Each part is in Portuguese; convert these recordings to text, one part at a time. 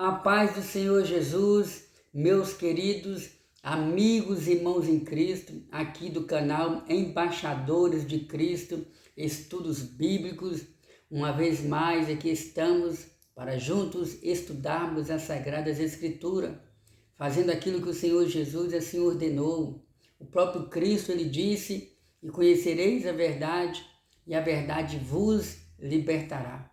A paz do Senhor Jesus, meus queridos amigos e irmãos em Cristo, aqui do canal Embaixadores de Cristo, Estudos Bíblicos. Uma vez mais aqui estamos para juntos estudarmos as Sagradas Escrituras, fazendo aquilo que o Senhor Jesus assim ordenou. O próprio Cristo, ele disse, e conhecereis a verdade, e a verdade vos libertará.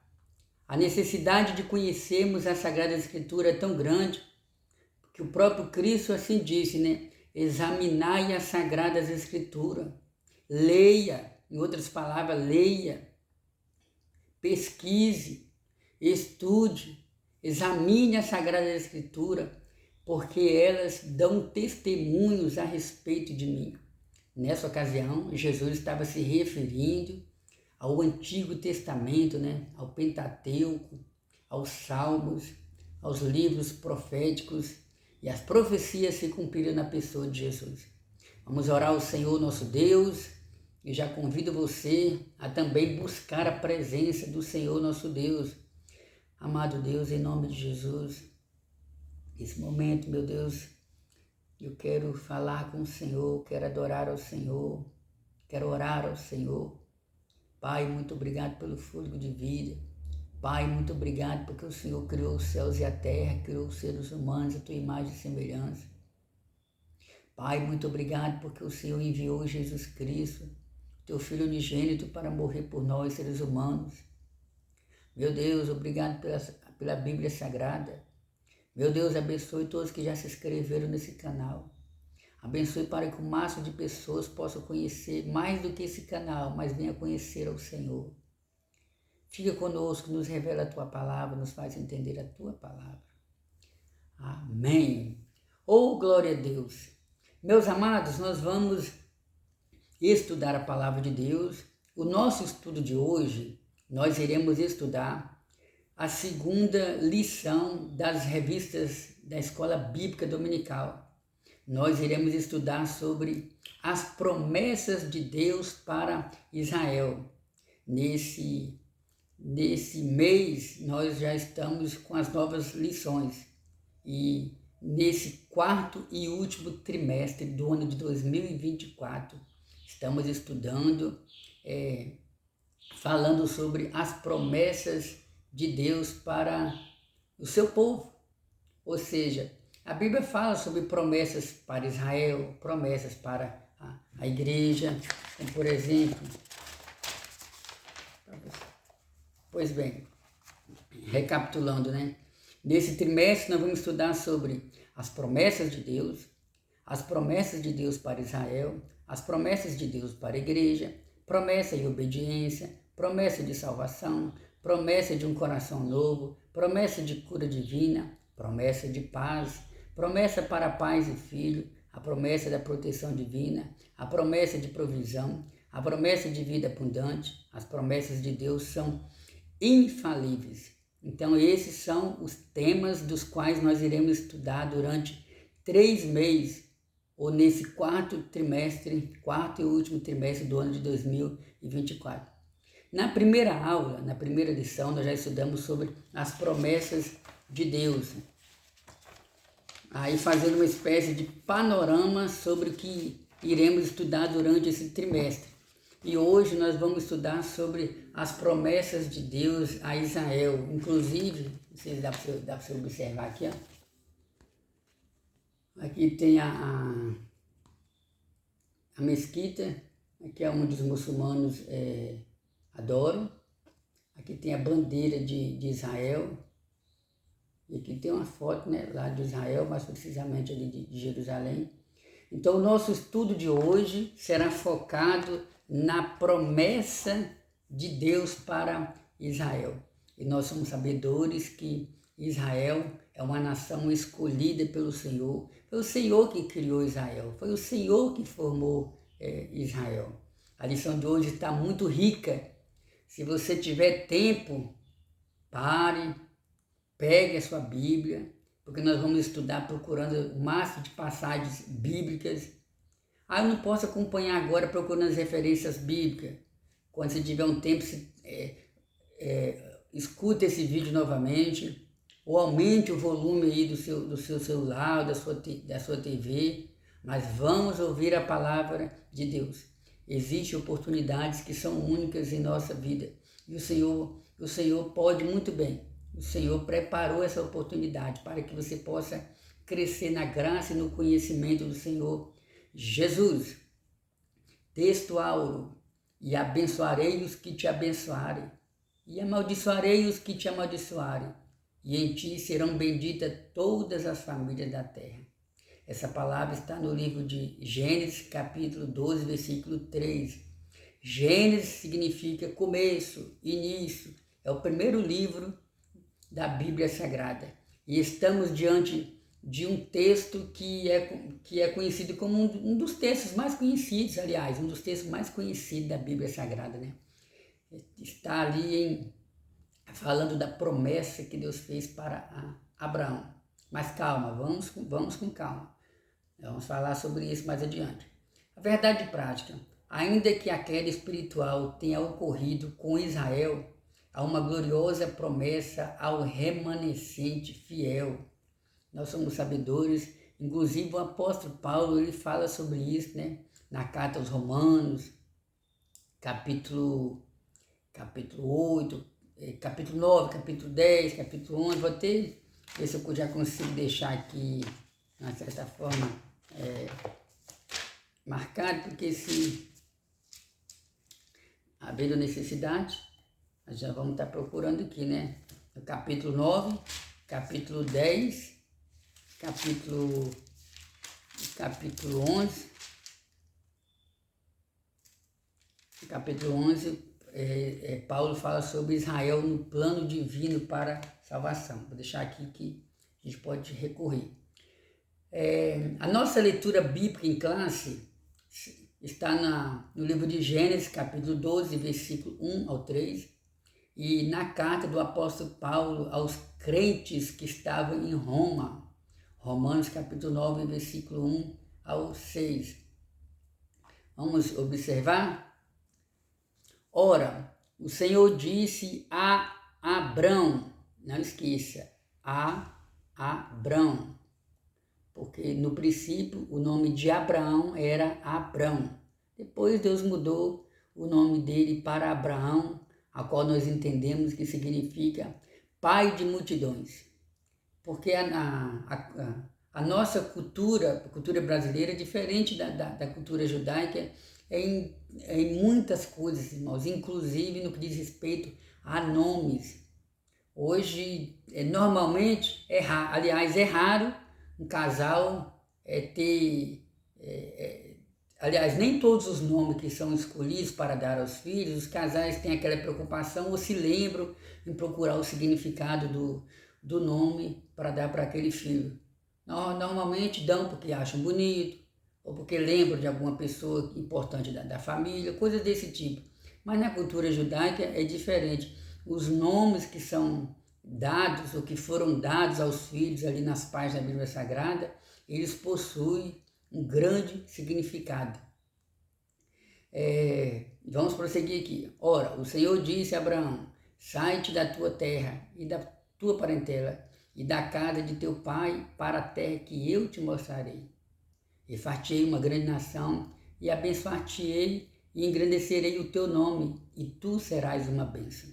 A necessidade de conhecermos a Sagrada Escritura é tão grande que o próprio Cristo assim disse, né? Examinai as Sagradas Escrituras, leia, em outras palavras, leia, pesquise, estude, examine a Sagrada Escritura, porque elas dão testemunhos a respeito de mim. Nessa ocasião, Jesus estava se referindo ao Antigo Testamento, né? Ao Pentateuco, aos Salmos, aos livros proféticos, e as profecias se cumpriram na pessoa de Jesus. Vamos orar ao Senhor nosso Deus, e já convido você a também buscar a presença do Senhor nosso Deus. Amado Deus, em nome de Jesus, nesse momento, meu Deus, eu quero falar com o Senhor, quero adorar ao Senhor, quero orar ao Senhor. Pai, muito obrigado pelo fôlego de vida. Pai, muito obrigado porque o Senhor criou os céus e a terra, criou os seres humanos, a tua imagem e semelhança. Pai, muito obrigado porque o Senhor enviou Jesus Cristo, teu Filho unigênito, para morrer por nós, seres humanos. Meu Deus, obrigado pela Bíblia Sagrada. Meu Deus, abençoe todos que já se inscreveram nesse canal. Abençoe para que o máximo de pessoas possam conhecer mais do que esse canal, mas venha conhecer ao Senhor. Fica conosco, nos revela a Tua palavra, nos faz entender a Tua palavra. Amém. Oh, glória a Deus. Meus amados, nós vamos estudar a palavra de Deus. O nosso estudo de hoje, nós iremos estudar a segunda lição das revistas da Escola Bíblica Dominical. Nós iremos estudar sobre as promessas de Deus para Israel. Nesse mês, nós já estamos com as novas lições. E nesse quarto e último trimestre do ano de 2024, estamos estudando, falando sobre as promessas de Deus para o seu povo. Ou seja, a Bíblia fala sobre promessas para Israel, promessas para a igreja, como por exemplo, pois bem, recapitulando, né? Nesse trimestre nós vamos estudar sobre as promessas de Deus para Israel, as promessas de Deus para a igreja, promessa e obediência, promessa de salvação, promessa de um coração novo, promessa de cura divina, promessa de paz, promessa para pais e filhos, a promessa da proteção divina, a promessa de provisão, a promessa de vida abundante. As promessas de Deus são infalíveis. Então esses são os temas dos quais nós iremos estudar durante 3 meses, ou nesse quarto e último trimestre do ano de 2024. Na primeira aula, na primeira lição, nós já estudamos sobre as promessas de Deus. Aí fazendo uma espécie de panorama sobre o que iremos estudar durante esse trimestre. E hoje nós vamos estudar sobre as promessas de Deus a Israel. Inclusive, vocês dá para você observar aqui, ó. Aqui tem a mesquita, aqui é onde os muçulmanos adoram. Aqui tem a bandeira de Israel. E aqui tem uma foto, né, lá de Israel, mais precisamente ali de Jerusalém. Então o nosso estudo de hoje será focado na promessa de Deus para Israel. E nós somos sabedores que Israel é uma nação escolhida pelo Senhor. Foi o Senhor que criou Israel, foi o Senhor que formou Israel. A lição de hoje está muito rica. Se você tiver tempo, pare, pegue a sua Bíblia, porque nós vamos estudar procurando o máximo de passagens bíblicas. Eu não posso acompanhar agora procurando as referências bíblicas. Quando você tiver um tempo, escuta esse vídeo novamente, ou aumente o volume aí do seu celular, da sua TV, mas vamos ouvir a palavra de Deus. Existem oportunidades que são únicas em nossa vida e o Senhor pode muito bem. O Senhor preparou essa oportunidade para que você possa crescer na graça e no conhecimento do Senhor Jesus. Texto áureo: e abençoarei os que te abençoarem, e amaldiçoarei os que te amaldiçoarem, e em ti serão benditas todas as famílias da terra. Essa palavra está no livro de Gênesis, capítulo 12, versículo 3. Gênesis significa começo, início. É o primeiro livro da Bíblia Sagrada. E estamos diante de um texto que é conhecido como um dos textos mais conhecidos, aliás, um dos textos mais conhecidos da Bíblia Sagrada, né? Está ali falando da promessa que Deus fez para Abraão. Mas calma, vamos com calma. Vamos falar sobre isso mais adiante. A verdade prática: ainda que a queda espiritual tenha ocorrido com Israel, há uma gloriosa promessa ao remanescente fiel. Nós somos sabedores, inclusive o apóstolo Paulo ele fala sobre isso, né? Na carta aos Romanos, capítulo 8, capítulo 9, capítulo 10, capítulo 11. Vou até ver se eu já consigo deixar aqui, de uma certa forma, marcado, porque se haver necessidade, nós já vamos estar procurando aqui, né? No capítulo 9, capítulo 10, capítulo 11, capítulo 11, Paulo fala sobre Israel no plano divino para salvação. Vou deixar aqui que a gente pode recorrer. A nossa leitura bíblica em classe está no livro de Gênesis, capítulo 12, versículo 1 ao 3, e na carta do apóstolo Paulo aos crentes que estavam em Roma, Romanos, capítulo 9, versículo 1 ao 6. Vamos observar? Ora, o Senhor disse a Abrão, não esqueça, a Abrão, porque no princípio o nome de Abraão era Abrão. Depois Deus mudou o nome dele para Abraão, a qual nós entendemos que significa pai de multidões. Porque a nossa cultura, a cultura brasileira, é diferente da cultura judaica em muitas coisas, irmãos, inclusive no que diz respeito a nomes. Hoje, normalmente, é raro um casal aliás, nem todos os nomes que são escolhidos para dar aos filhos, os casais têm aquela preocupação ou se lembram em procurar o significado do nome para dar para aquele filho. Normalmente dão porque acham bonito, ou porque lembram de alguma pessoa importante da família, coisas desse tipo. Mas na cultura judaica é diferente. Os nomes que são dados ou que foram dados aos filhos ali nas páginas da Bíblia Sagrada, eles possuem um grande significado. Vamos prosseguir aqui. Ora, o Senhor disse a Abraão: sai-te da tua terra e da tua parentela e da casa de teu pai para a terra que eu te mostrarei. E far-te-ei uma grande nação e abençoar-te-ei e engrandecerei o teu nome e tu serás uma bênção.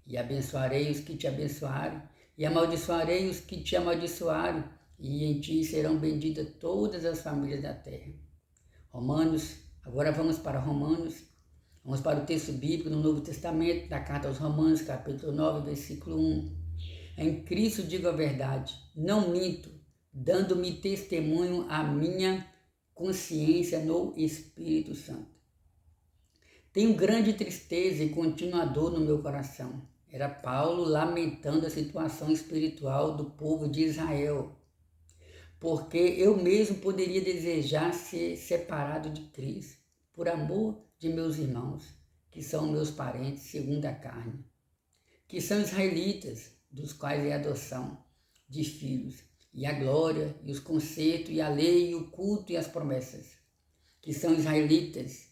E abençoarei os que te abençoarem, e amaldiçoarei os que te amaldiçoarem, e em ti serão benditas todas as famílias da terra. Romanos, agora vamos para Romanos, vamos para o texto bíblico no Novo Testamento, da carta aos Romanos, capítulo 9, versículo 1. Em Cristo digo a verdade, não minto, dando-me testemunho a minha consciência no Espírito Santo. Tenho grande tristeza e contínua dor no meu coração. Era Paulo lamentando a situação espiritual do povo de Israel, porque eu mesmo poderia desejar ser separado de Cristo, por amor de meus irmãos, que são meus parentes segundo a carne, que são israelitas, dos quais é a adoção de filhos, e a glória, e os conceitos, e a lei, e o culto, e as promessas, que são israelitas,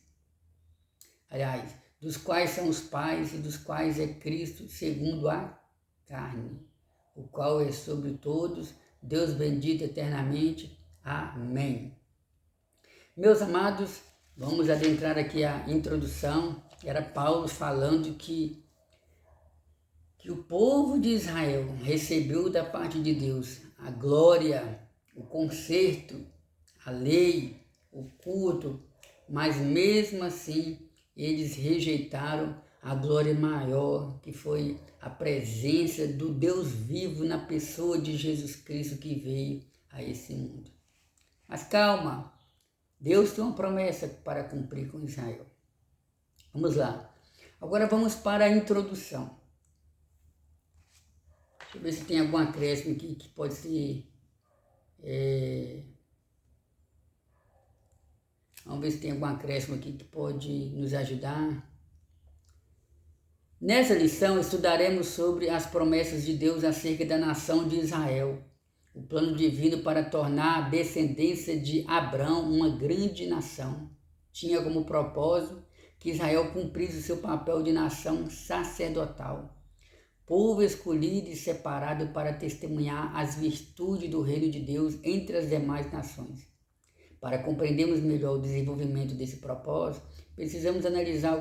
aliás, dos quais são os pais e dos quais é Cristo segundo a carne, qual é sobre todos, Deus bendito eternamente. Amém. Meus amados, vamos adentrar aqui a introdução. Era Paulo falando que o povo de Israel recebeu da parte de Deus a glória, o conserto, a lei, o culto, mas mesmo assim eles rejeitaram a glória maior, que foi a presença do Deus vivo na pessoa de Jesus Cristo que veio a esse mundo. Mas calma, Deus tem uma promessa para cumprir com Israel. Vamos lá. Agora vamos para a introdução. Deixa eu ver se tem algum acréscimo aqui que pode ser... Vamos ver se tem algum acréscimo aqui que pode nos ajudar. Nessa lição estudaremos sobre as promessas de Deus acerca da nação de Israel, o plano divino para tornar a descendência de Abrão uma grande nação. Tinha como propósito que Israel cumprisse o seu papel de nação sacerdotal, povo escolhido e separado para testemunhar as virtudes do reino de Deus entre as demais nações. Para compreendermos melhor o desenvolvimento desse propósito, precisamos analisar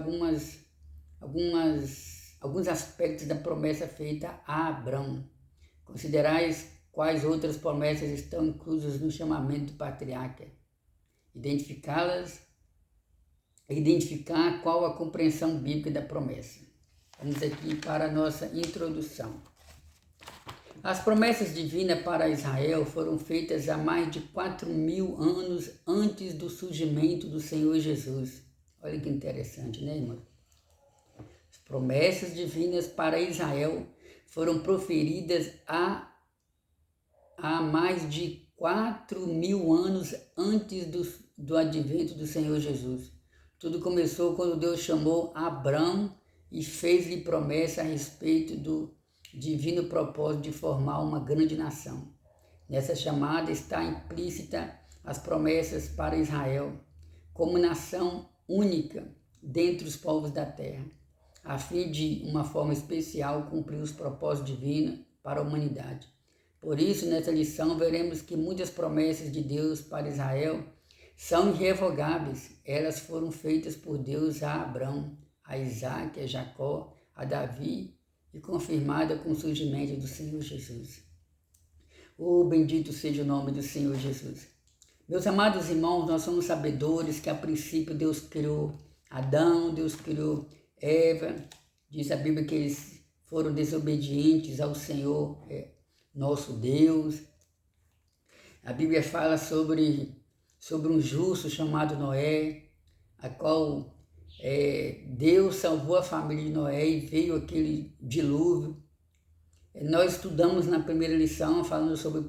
alguns aspectos da promessa feita a Abrão. Considerais quais outras promessas estão inclusas no chamamento do patriarca. Identificar qual a compreensão bíblica da promessa. Vamos aqui para a nossa introdução. As promessas divinas para Israel foram feitas há mais de 4.000 anos antes do surgimento do Senhor Jesus. Olha que interessante, né, irmão? As promessas divinas para Israel foram proferidas há mais de 4.000 anos antes do advento do Senhor Jesus. Tudo começou quando Deus chamou Abrão e fez-lhe promessa a respeito do divino propósito de formar uma grande nação. Nessa chamada está implícita as promessas para Israel como nação única dentre os povos da terra, a fim de, uma forma especial, cumprir os propósitos divinos para a humanidade. Por isso, nessa lição, veremos que muitas promessas de Deus para Israel são irrevogáveis. Elas foram feitas por Deus a Abrão, a Isaac, a Jacó, a Davi e confirmada com o surgimento do Senhor Jesus. Oh, bendito seja o nome do Senhor Jesus. Meus amados irmãos, nós somos sabedores que a princípio Deus criou Adão, Deus criou Eva. Diz a Bíblia que eles foram desobedientes ao Senhor, nosso Deus. A Bíblia fala sobre um justo chamado Noé, a qual Deus salvou a família de Noé e veio aquele dilúvio. Nós estudamos na primeira lição falando sobre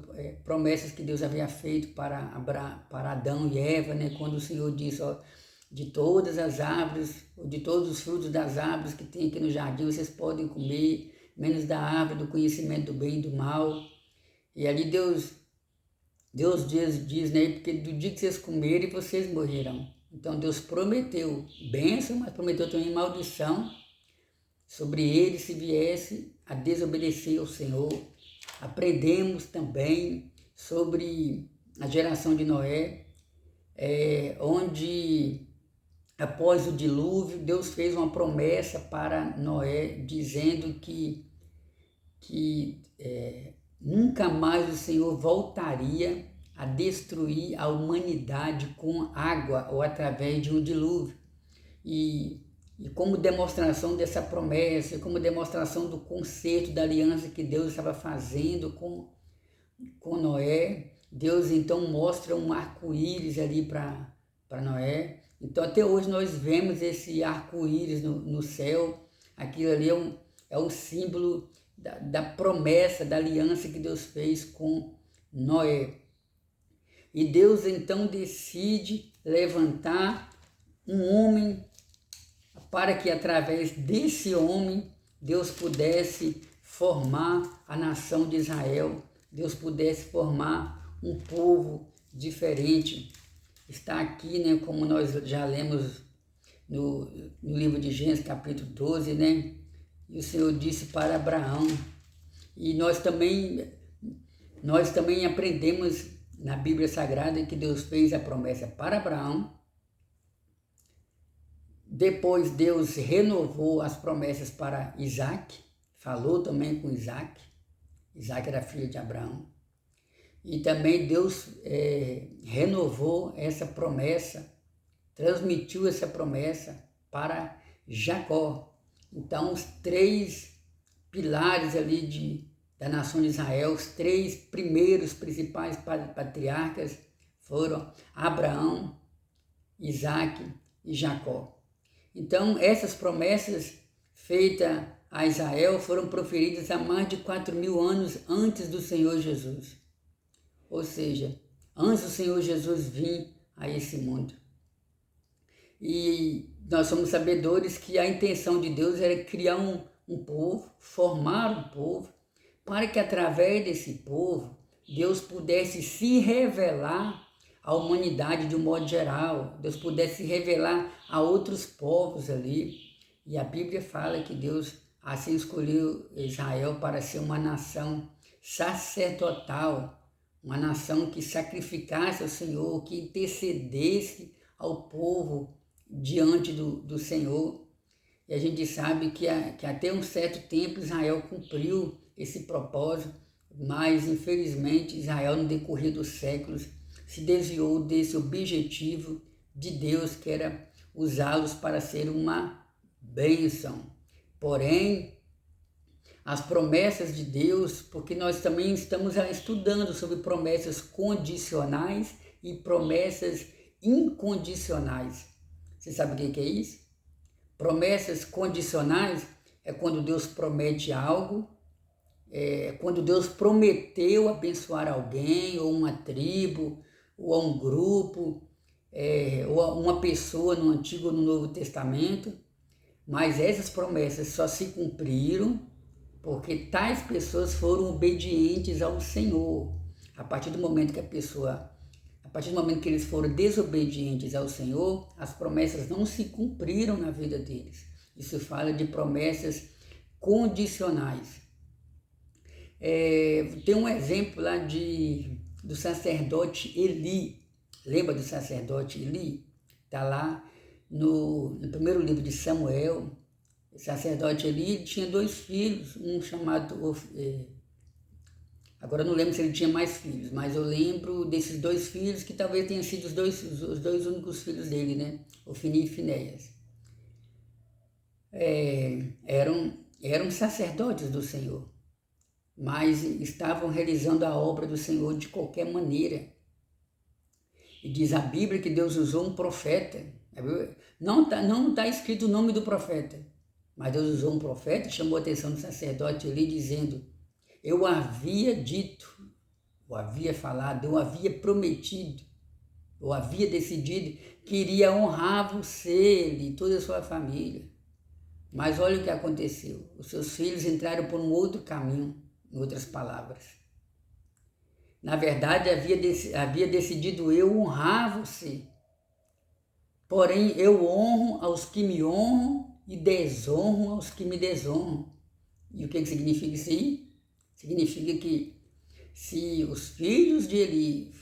promessas que Deus havia feito para Adão e Eva, né? Quando o Senhor disse, de todas as árvores, ou de todos os frutos das árvores que tem aqui no jardim, vocês podem comer, menos da árvore do conhecimento do bem e do mal. E ali Deus diz, né? Porque do dia que vocês comerem, vocês morrerão. Então Deus prometeu bênção, mas prometeu também maldição sobre eles se viesse a desobedecer ao Senhor. Aprendemos também sobre a geração de Noé, onde após o dilúvio Deus fez uma promessa para Noé, dizendo que nunca mais o Senhor voltaria a destruir a humanidade com água ou através de um dilúvio. E como demonstração dessa promessa, como demonstração do conserto da aliança que Deus estava fazendo com Noé, Deus então mostra um arco-íris ali para Noé. Então até hoje nós vemos esse arco-íris no céu. Aquilo ali é um símbolo da promessa, da aliança que Deus fez com Noé. E Deus então decide levantar um homem para que através desse homem Deus pudesse formar a nação de Israel, Deus pudesse formar um povo diferente. Está aqui, né, como nós já lemos no livro de Gênesis capítulo 12, né? E o Senhor disse para Abraão, E nós também aprendemos na Bíblia Sagrada que Deus fez a promessa para Abraão. Depois Deus renovou as promessas para Isaac, falou também com Isaac. Isaac era filho de Abraão. E também Deus renovou essa promessa, transmitiu essa promessa para Jacó. Então, os 3 pilares ali da nação de Israel, os 3 primeiros principais patriarcas foram Abraão, Isaac e Jacó. Então, essas promessas feitas a Israel foram proferidas há mais de 4.000 anos antes do Senhor Jesus. Ou seja, antes do Senhor Jesus vir a esse mundo. E nós somos sabedores que a intenção de Deus era criar um povo, formar um povo, para que através desse povo Deus pudesse se revelar à humanidade de um modo geral, Deus pudesse se revelar a outros povos ali. E a Bíblia fala que Deus assim escolheu Israel para ser uma nação sacerdotal, uma nação que sacrificasse ao Senhor, que intercedesse ao povo diante do Senhor. E a gente sabe que até um certo tempo Israel cumpriu esse propósito, mas infelizmente Israel, no decorrer dos séculos, se desviou desse objetivo de Deus, que era usá-los para ser uma bênção. Porém, as promessas de Deus, porque nós também estamos estudando sobre promessas condicionais e promessas incondicionais. Você sabe o que é isso? Promessas condicionais é quando Deus promete algo, quando Deus prometeu abençoar alguém, ou uma tribo, ou um grupo, ou uma pessoa no Antigo ou no Novo Testamento, mas essas promessas só se cumpriram porque tais pessoas foram obedientes ao Senhor. A partir do momento que eles foram desobedientes ao Senhor, as promessas não se cumpriram na vida deles. Isso fala de promessas condicionais. Tem um exemplo lá do sacerdote Eli. Lembra do sacerdote Eli? Está lá no primeiro livro de Samuel. O sacerdote Eli tinha 2 filhos, um chamado... Agora eu não lembro se ele tinha mais filhos, mas eu lembro desses 2 filhos que talvez tenham sido os dois únicos filhos dele, né? Ofni e Finéias. Eram sacerdotes do Senhor, mas estavam realizando a obra do Senhor de qualquer maneira. E diz a Bíblia que Deus usou um profeta. Não está escrito o nome do profeta, mas Deus usou um profeta e chamou a atenção do sacerdote ali, dizendo: eu havia dito, eu havia falado, eu havia prometido, eu havia decidido que iria honrar você e toda a sua família. Mas olha o que aconteceu. Os seus filhos entraram por um outro caminho, em outras palavras. Na verdade, havia decidido eu honrar você. Porém, eu honro aos que me honram e desonro aos que me desonram. E o que significa isso aí? Significa que se os filhos de Eli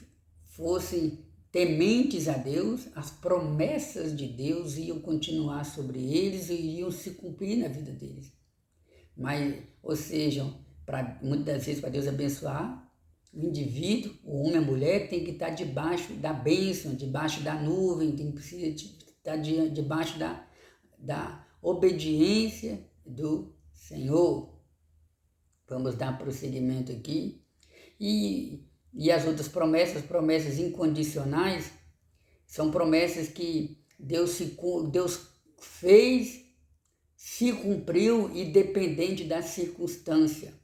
fossem tementes a Deus, as promessas de Deus iam continuar sobre eles e iriam se cumprir na vida deles. Mas, ou seja, muitas vezes para Deus abençoar, o indivíduo, o homem, a mulher, tem que estar debaixo da bênção, debaixo da nuvem, precisa estar debaixo da obediência do Senhor. Vamos dar prosseguimento aqui. E as outras promessas incondicionais, são promessas que Deus fez, se cumpriu, independente da circunstância.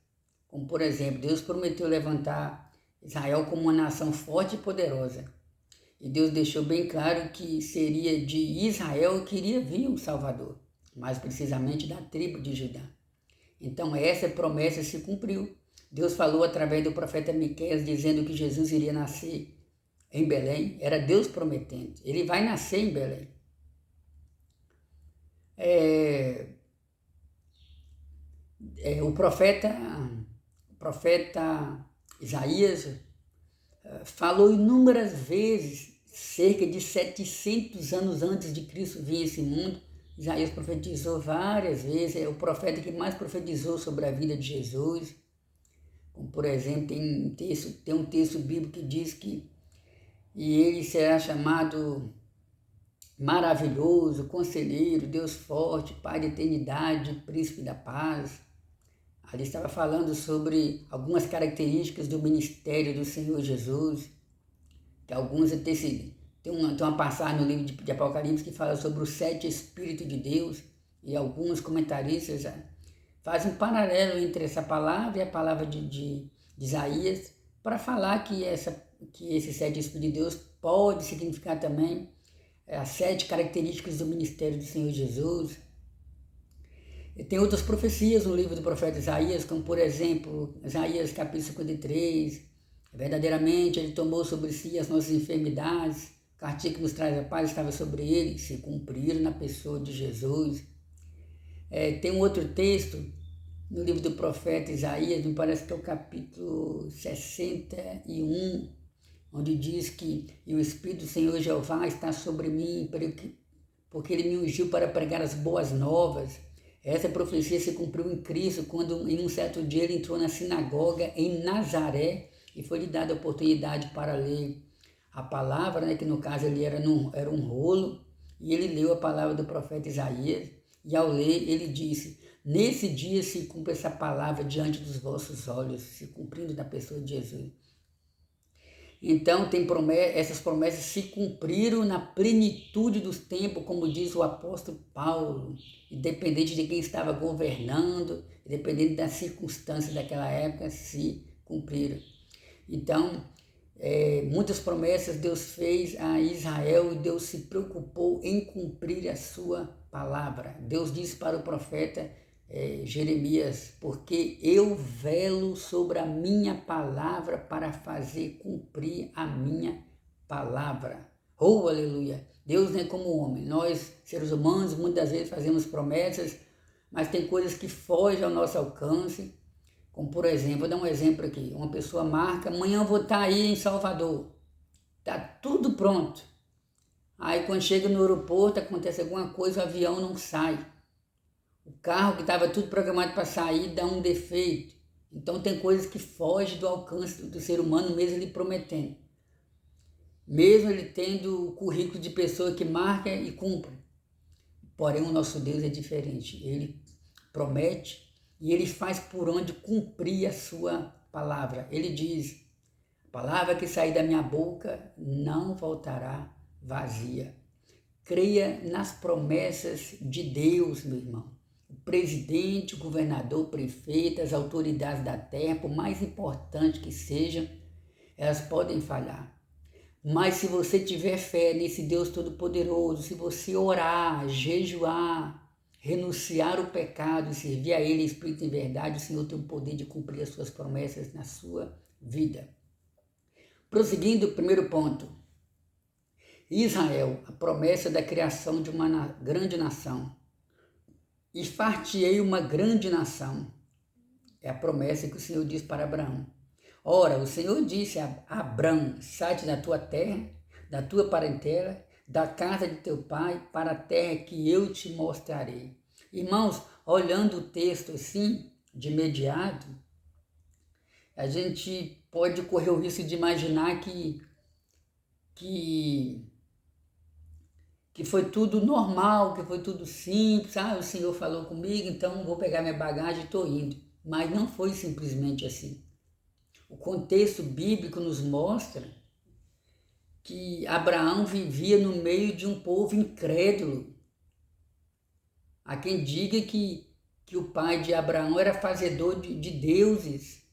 Como, por exemplo, Deus prometeu levantar Israel como uma nação forte e poderosa. E Deus deixou bem claro que seria de Israel que iria vir um Salvador, mais precisamente da tribo de Judá. Então essa promessa se cumpriu. Deus falou através do profeta Miqueias, dizendo que Jesus iria nascer em Belém. Era Deus prometendo. Ele vai nascer em Belém. O profeta profeta Isaías falou inúmeras vezes, cerca de 700 anos antes de Cristo vir a esse mundo. Isaías profetizou várias vezes, é o profeta que mais profetizou sobre a vida de Jesus. Como, por exemplo, tem um texto bíblico que diz que ele será chamado maravilhoso, conselheiro, Deus forte, Pai da eternidade, príncipe da paz. Ali estava falando sobre algumas características do ministério do Senhor Jesus, que alguns tem uma passagem no livro de Apocalipse que fala sobre os 7 Espíritos de Deus, e alguns comentaristas fazem um paralelo entre essa palavra e a palavra de Isaías, para falar que esses 7 Espíritos de Deus pode significar também as 7 características do ministério do Senhor Jesus. E tem outras profecias no livro do profeta Isaías, como por exemplo, Isaías capítulo 53, verdadeiramente ele tomou sobre si as nossas enfermidades, o castigo que nos traz a paz estava sobre ele, se cumpriram na pessoa de Jesus. Tem um outro texto no livro do profeta Isaías, me parece que é o capítulo 61, onde diz que o Espírito do Senhor Jeová está sobre mim, porque ele me ungiu para pregar as boas novas. Essa profecia se cumpriu em Cristo, quando em um certo dia ele entrou na sinagoga em Nazaré e foi-lhe dada a oportunidade para ler a palavra, que no caso ele era um rolo, e ele leu a palavra do profeta Isaías, e ao ler ele disse: nesse dia se cumpre essa palavra diante dos vossos olhos, se cumprindo na pessoa de Jesus. Então essas promessas se cumpriram na plenitude dos tempos, como diz o apóstolo Paulo, independente de quem estava governando, independente das circunstâncias daquela época, se cumpriram. Então, muitas promessas Deus fez a Israel e Deus se preocupou em cumprir a sua palavra. Deus disse para o profeta Jeremias: porque eu velo sobre a minha palavra para fazer cumprir a minha palavra. Oh, aleluia! Deus não é como o homem. Nós, seres humanos, muitas vezes fazemos promessas, mas tem coisas que fogem ao nosso alcance. Como, por exemplo, vou dar um exemplo aqui. Uma pessoa marca: amanhã eu vou estar aí em Salvador. Está tudo pronto. Aí quando chega no aeroporto, acontece alguma coisa, o avião não sai. O carro que estava tudo programado para sair dá um defeito. Então tem coisas que fogem do alcance do ser humano, mesmo ele prometendo. Mesmo ele tendo o currículo de pessoa que marca e cumpre. Porém o nosso Deus é diferente. Ele promete e ele faz por onde cumprir a sua palavra. Ele diz: a palavra que sair da minha boca não voltará vazia. Creia nas promessas de Deus, meu irmão. O presidente, o governador, o prefeito, as autoridades da terra, por mais importante que sejam, elas podem falhar. Mas se você tiver fé nesse Deus Todo-Poderoso, se você orar, jejuar, renunciar o pecado e servir a Ele, Espírito e verdade, o Senhor tem o poder de cumprir as suas promessas na sua vida. Prosseguindo, primeiro ponto. Israel, a promessa da criação de uma grande nação. E far-te-ei uma grande nação. É a promessa que o Senhor diz para Abraão. Ora, o Senhor disse a Abraão: sai-te da tua terra, da tua parentela, da casa de teu pai, para a terra que eu te mostrarei. Irmãos, olhando o texto assim, de imediato, a gente pode correr o risco de imaginar que foi tudo normal, que foi tudo simples. O Senhor falou comigo, então vou pegar minha bagagem e estou indo. Mas não foi simplesmente assim. O contexto bíblico nos mostra que Abraão vivia no meio de um povo incrédulo. Há quem diga que o pai de Abraão era fazedor de deuses.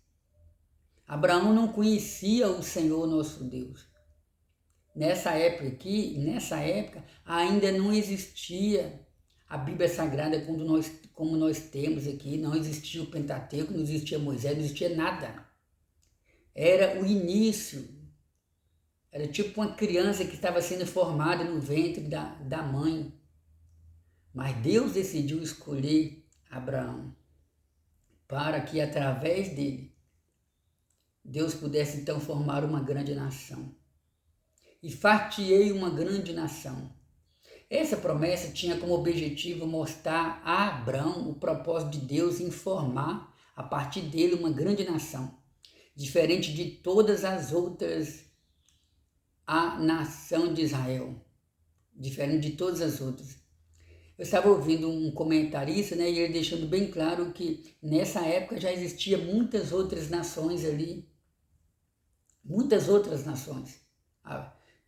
Abraão não conhecia o Senhor nosso Deus. Nessa época ainda não existia a Bíblia Sagrada como nós temos aqui, não existia o Pentateuco, não existia Moisés, não existia nada. Era o início, era tipo uma criança que estava sendo formada no ventre da mãe. Mas Deus decidiu escolher Abraão para que através dele Deus pudesse então formar uma grande nação. E far-te-ei uma grande nação. Essa promessa tinha como objetivo mostrar a Abraão o propósito de Deus em formar, a partir dele, uma grande nação, diferente de todas as outras, a nação de Israel, diferente de todas as outras. Eu estava ouvindo um comentarista, e ele deixando bem claro que nessa época já existia muitas outras nações ali, muitas outras nações.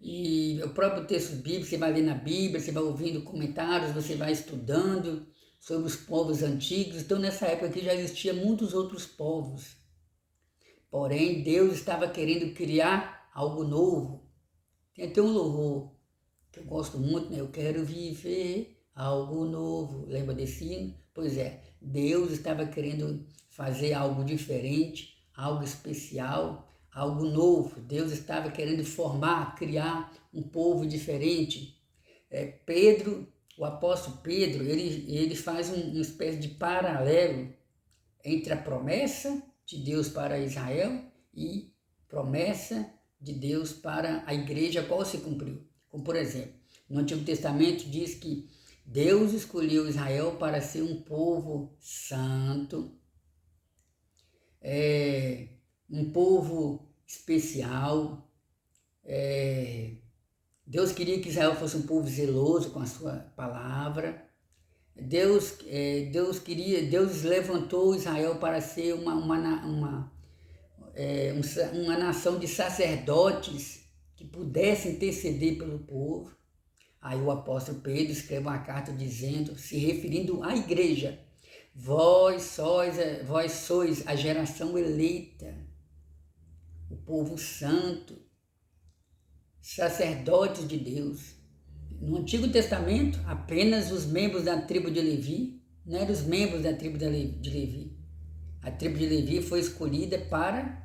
E o próprio texto bíblico, você vai ler na Bíblia, você vai ouvindo comentários, você vai estudando sobre os povos antigos. Então, nessa época aqui já existia muitos outros povos. Porém, Deus estava querendo criar algo novo. Tem até um louvor que eu gosto muito, Eu quero viver algo novo. Lembra desse hino? Pois é, Deus estava querendo fazer algo diferente, algo especial, algo novo. Deus estava querendo formar, criar um povo diferente. Pedro, o apóstolo Pedro, ele faz uma espécie de paralelo entre a promessa de Deus para Israel e promessa de Deus para a igreja, a qual se cumpriu. Como, por exemplo, no Antigo Testamento diz que Deus escolheu Israel para ser um povo santo, um povo especial. Deus queria que Israel fosse um povo zeloso com a sua palavra. Deus levantou Israel para ser uma nação de sacerdotes que pudessem interceder pelo povo. Aí o apóstolo Pedro escreve uma carta dizendo, se referindo à igreja: vós sois a geração eleita, o povo santo, sacerdotes de Deus. No Antigo Testamento, apenas os membros da tribo de Levi, não eram os membros da tribo de Levi. A tribo de Levi foi escolhida para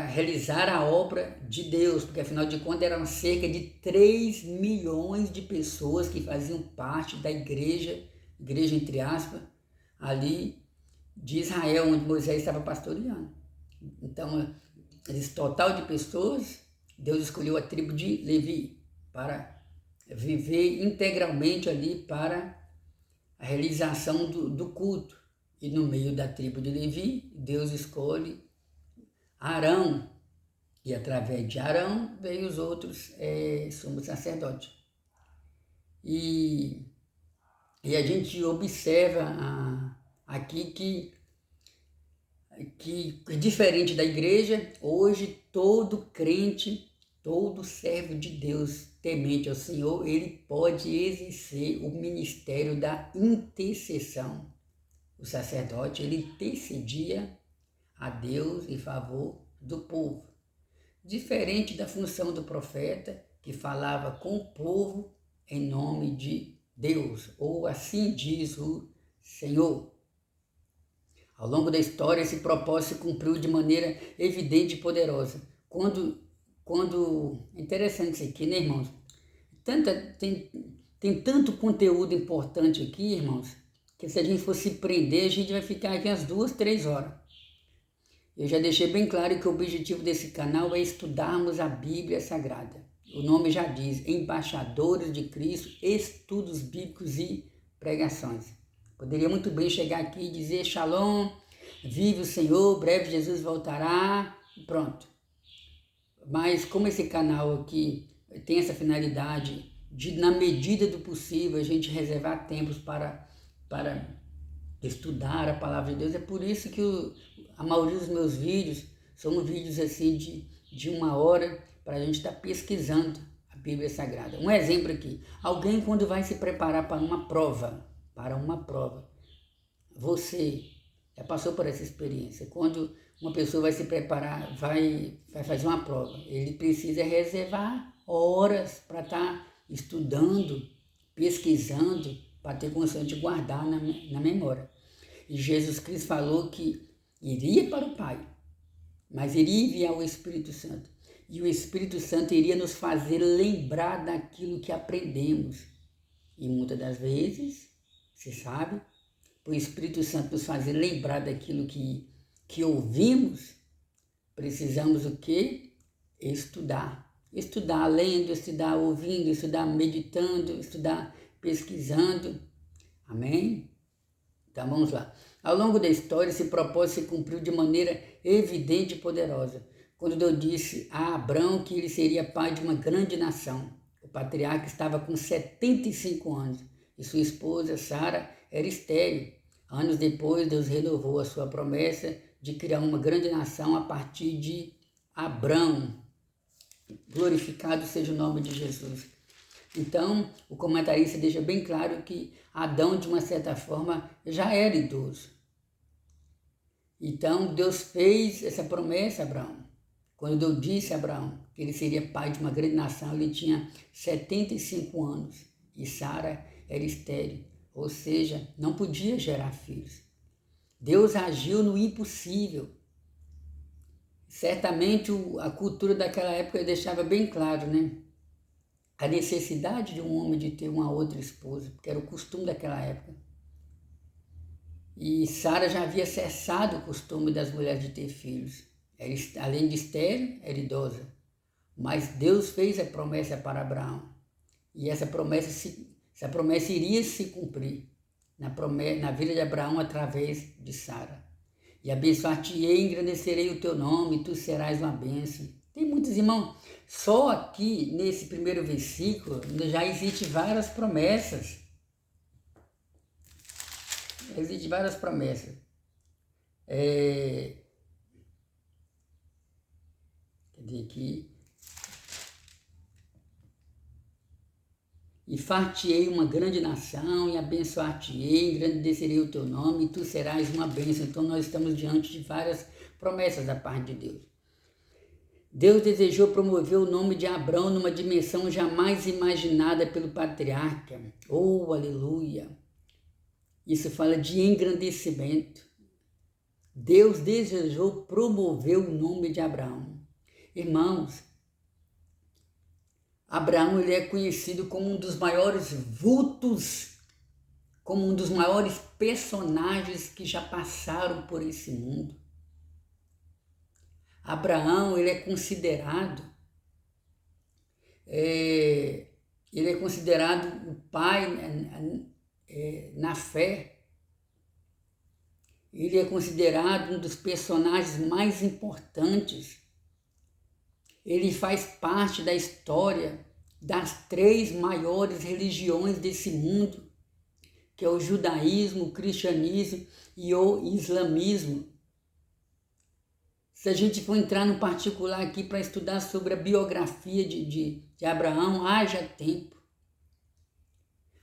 realizar a obra de Deus, porque afinal de contas eram cerca de 3 milhões de pessoas que faziam parte da igreja entre aspas, ali de Israel, onde Moisés estava pastoreando. Então, esse total de pessoas, Deus escolheu a tribo de Levi para viver integralmente ali para a realização do culto. E no meio da tribo de Levi, Deus escolhe Arão, e através de Arão veio os outros sumos sacerdotes. E a gente observa aqui que diferente da igreja, hoje todo crente, todo servo de Deus temente ao Senhor, ele pode exercer o ministério da intercessão. O sacerdote, ele intercedia a Deus em favor do povo. Diferente da função do profeta, que falava com o povo em nome de Deus, ou assim diz o Senhor. Ao longo da história, esse propósito se cumpriu de maneira evidente e poderosa. Interessante isso aqui, irmãos? Tem tanto conteúdo importante aqui, irmãos, que se a gente for se prender, a gente vai ficar aqui umas 2, 3 horas. Eu já deixei bem claro que o objetivo desse canal é estudarmos a Bíblia Sagrada. O nome já diz, Embaixadores de Cristo, Estudos Bíblicos e Pregações. Poderia muito bem chegar aqui e dizer, Shalom, vive o Senhor, breve Jesus voltará, e pronto. Mas como esse canal aqui tem essa finalidade de, na medida do possível, a gente reservar tempos para estudar a palavra de Deus, é por isso que a maioria dos meus vídeos são vídeos assim de 1 hora, para a gente estar pesquisando a Bíblia Sagrada. Um exemplo aqui, alguém quando vai se preparar para uma prova, você já passou por essa experiência, quando uma pessoa vai se preparar, vai fazer uma prova, ele precisa reservar horas para estar estudando, pesquisando, para ter condição de guardar na memória. E Jesus Cristo falou que iria para o Pai, mas iria enviar o Espírito Santo. E o Espírito Santo iria nos fazer lembrar daquilo que aprendemos. E muitas das vezes, você sabe, o Espírito Santo nos fazer lembrar daquilo que ouvimos, Precisamos o quê? Estudar. Estudar lendo, estudar ouvindo, estudar meditando, estudar pesquisando. Amém? Então vamos lá. Ao longo da história, esse propósito se cumpriu de maneira evidente e poderosa, quando Deus disse a Abrão que ele seria pai de uma grande nação. O patriarca estava com 75 anos e sua esposa, Sara, era estéril. Anos depois, Deus renovou a sua promessa de criar uma grande nação a partir de Abrão. Glorificado seja o nome de Jesus. Então, o comentarista deixa bem claro que Adão, de uma certa forma, já era idoso. Então, Deus fez essa promessa a Abraão. Quando Deus disse a Abraão que ele seria pai de uma grande nação, ele tinha 75 anos e Sara era estéril, ou seja, não podia gerar filhos. Deus agiu no impossível. Certamente a cultura daquela época deixava bem claro, né? A necessidade de um homem de ter uma outra esposa, porque era o costume daquela época. E Sara já havia cessado o costume das mulheres de ter filhos. Além de estéril, era idosa. Mas Deus fez a promessa para Abraão. E essa promessa iria se cumprir na vida de Abraão através de Sara. E abençoar-te-ei, engrandecerei o teu nome, e tu serás uma bênção. Tem muitos irmãos, só aqui nesse primeiro versículo já existem várias promessas. Existem várias promessas. Cadê aqui? E far-te-ei uma grande nação, e abençoar-te-ei, engrandecerei o teu nome, e tu serás uma bênção. Então nós estamos diante de várias promessas da parte de Deus. Deus desejou promover o nome de Abrão numa dimensão jamais imaginada pelo patriarca. Oh, aleluia! Isso fala de engrandecimento. Deus desejou promover o nome de Abraão. Irmãos, Abraão ele é conhecido como um dos maiores vultos, como um dos maiores personagens que já passaram por esse mundo. Abraão ele é considerado o pai na fé. Ele é considerado um dos personagens mais importantes. Ele faz parte da história das 3 maiores religiões desse mundo, que é o judaísmo, o cristianismo e o islamismo. Se a gente for entrar no particular aqui para estudar sobre a biografia de Abraão, haja tempo.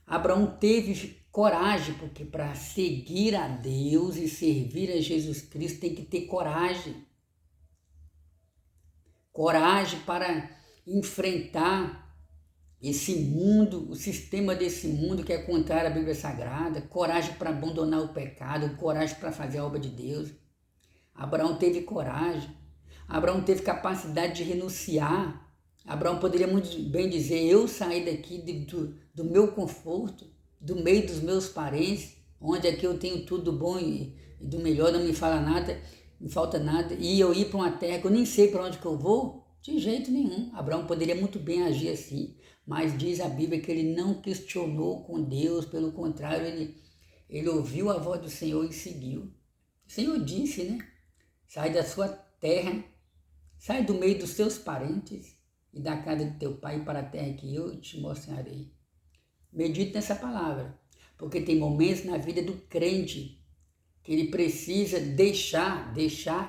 Abraão teve coragem, porque para seguir a Deus e servir a Jesus Cristo tem que ter coragem. Coragem para enfrentar esse mundo, o sistema desse mundo que é contrário à Bíblia Sagrada, coragem para abandonar o pecado, coragem para fazer a obra de Deus. Abraão teve coragem, Abraão teve capacidade de renunciar. Abraão poderia muito bem dizer, eu saí daqui do meu conforto, do meio dos meus parentes, onde aqui eu tenho tudo bom e do melhor, não me fala nada, me falta nada, e eu ir para uma terra que eu nem sei para onde que eu vou, de jeito nenhum. Abraão poderia muito bem agir assim, mas diz a Bíblia que ele não questionou com Deus, pelo contrário, ele ouviu a voz do Senhor e seguiu. O Senhor disse, né? Sai da sua terra, sai do meio dos seus parentes e da casa de teu pai para a terra que eu te mostrarei. Medite nessa palavra, porque tem momentos na vida do crente que ele precisa deixar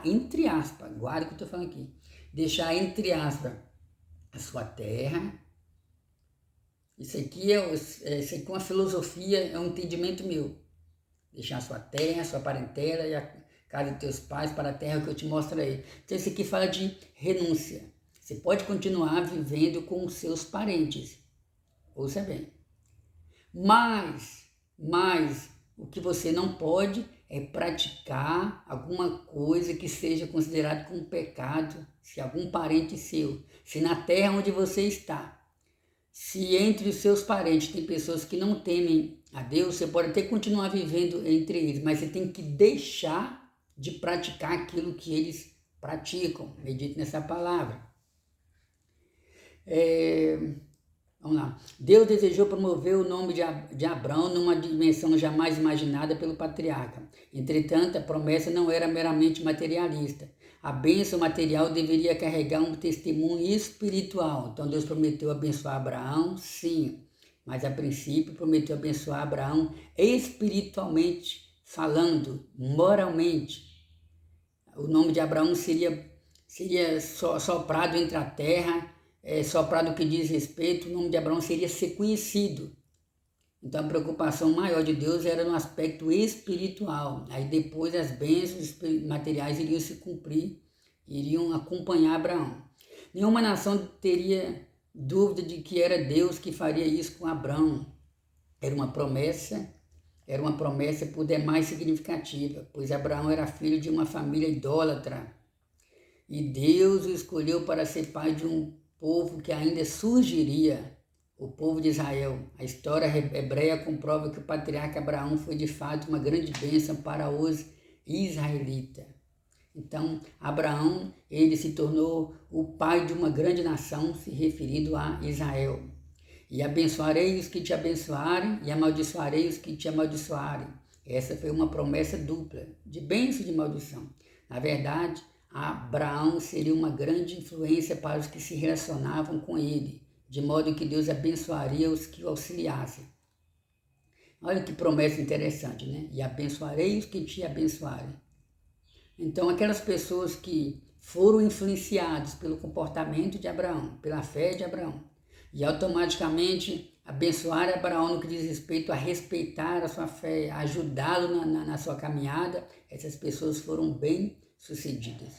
entre aspas, guarda o que eu estou falando aqui, deixar entre aspas a sua terra. Isso aqui é uma filosofia, é um entendimento meu. Deixar a sua terra, a sua parentela e a casa de teus pais para a terra que eu te mostrarei. Então isso aqui fala de renúncia. Você pode continuar vivendo com os seus parentes, ouça bem. Mas o que você não pode é praticar alguma coisa que seja considerado como pecado, se algum parente seu, se na terra onde você está, se entre os seus parentes tem pessoas que não temem a Deus, você pode até continuar vivendo entre eles, mas você tem que deixar de praticar aquilo que eles praticam, meditam nessa palavra. Vamos lá. Deus desejou promover o nome de Abraão numa dimensão jamais imaginada pelo patriarca. Entretanto, a promessa não era meramente materialista. A bênção material deveria carregar um testemunho espiritual. Então Deus prometeu abençoar Abraão, sim, mas a princípio prometeu abençoar Abraão espiritualmente falando, moralmente. O nome de Abraão seria soprado entre a terra, soprado o que diz respeito, o nome de Abraão seria ser conhecido. Então a preocupação maior de Deus era no aspecto espiritual. Aí depois as bênçãos materiais iriam se cumprir, iriam acompanhar Abraão. Nenhuma nação teria dúvida de que era Deus que faria isso com Abraão. Era uma promessa por demais significativa, pois Abraão era filho de uma família idólatra. E Deus o escolheu para ser pai de um povo que ainda surgiria, o povo de Israel. A história hebreia comprova que o patriarca Abraão foi de fato uma grande bênção para os israelitas. Então, Abraão, ele se tornou o pai de uma grande nação, se referindo a Israel. E abençoarei os que te abençoarem, e amaldiçoarei os que te amaldiçoarem. Essa foi uma promessa dupla, de bênção e de maldição. Na verdade, Abraão seria uma grande influência para os que se relacionavam com ele, de modo que Deus abençoaria os que o auxiliassem. Olha que promessa interessante, né? E abençoarei os que te abençoarem. Então, aquelas pessoas que foram influenciadas pelo comportamento de Abraão, pela fé de Abraão, e automaticamente abençoar Abraão no que diz respeito a respeitar a sua fé, a ajudá-lo na sua caminhada, essas pessoas foram bem-sucedidas.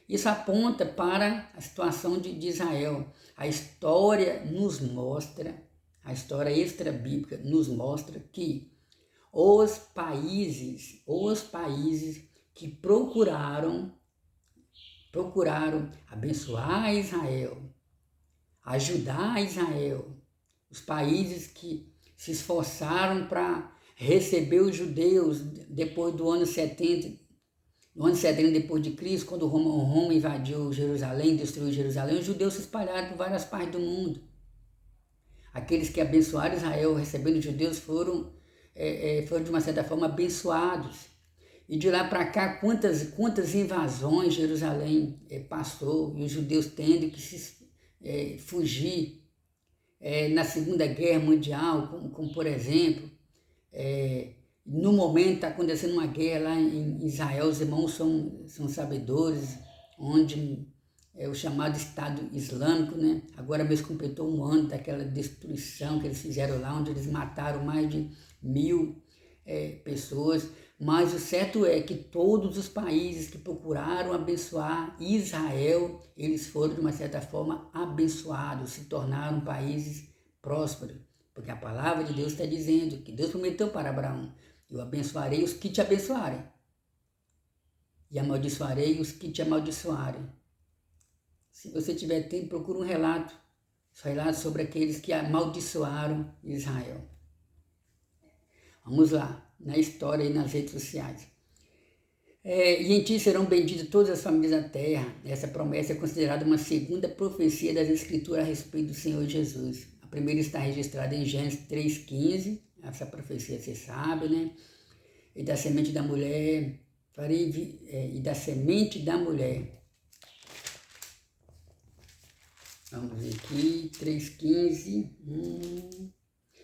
Isso aponta para a situação de Israel. A história nos mostra, a história extra-bíblica nos mostra que os países que procuraram abençoar Israel, ajudar Israel, os países que se esforçaram para receber os judeus depois do ano 70, no ano 70 depois de Cristo, quando Roma invadiu Jerusalém, destruiu Jerusalém, os judeus se espalharam por várias partes do mundo. Aqueles que abençoaram Israel, recebendo os judeus, foram de uma certa forma abençoados. E de lá para cá, quantas invasões Jerusalém passou, e os judeus tendo que fugir na Segunda Guerra Mundial, como por exemplo, no momento está acontecendo uma guerra lá em Israel, os irmãos são sabedores, onde o chamado Estado Islâmico, né? Agora mesmo completou um ano daquela destruição que eles fizeram lá, onde eles mataram mais de 1000 pessoas. Mas o certo é que todos os países que procuraram abençoar Israel, eles foram de uma certa forma abençoados, se tornaram países prósperos. Porque a palavra de Deus está dizendo que Deus prometeu para Abraão: eu abençoarei os que te abençoarem e amaldiçoarei os que te amaldiçoarem. Se você tiver tempo, procure um relato sobre aqueles que amaldiçoaram Israel. Vamos lá, na história e nas redes sociais. E em ti serão benditas todas as famílias da terra. Essa promessa é considerada uma segunda profecia das Escrituras a respeito do Senhor Jesus. A primeira está registrada em Gênesis 3,15, essa profecia você sabe, né? E da semente da mulher, e da semente da mulher. Vamos ver aqui, 3,15.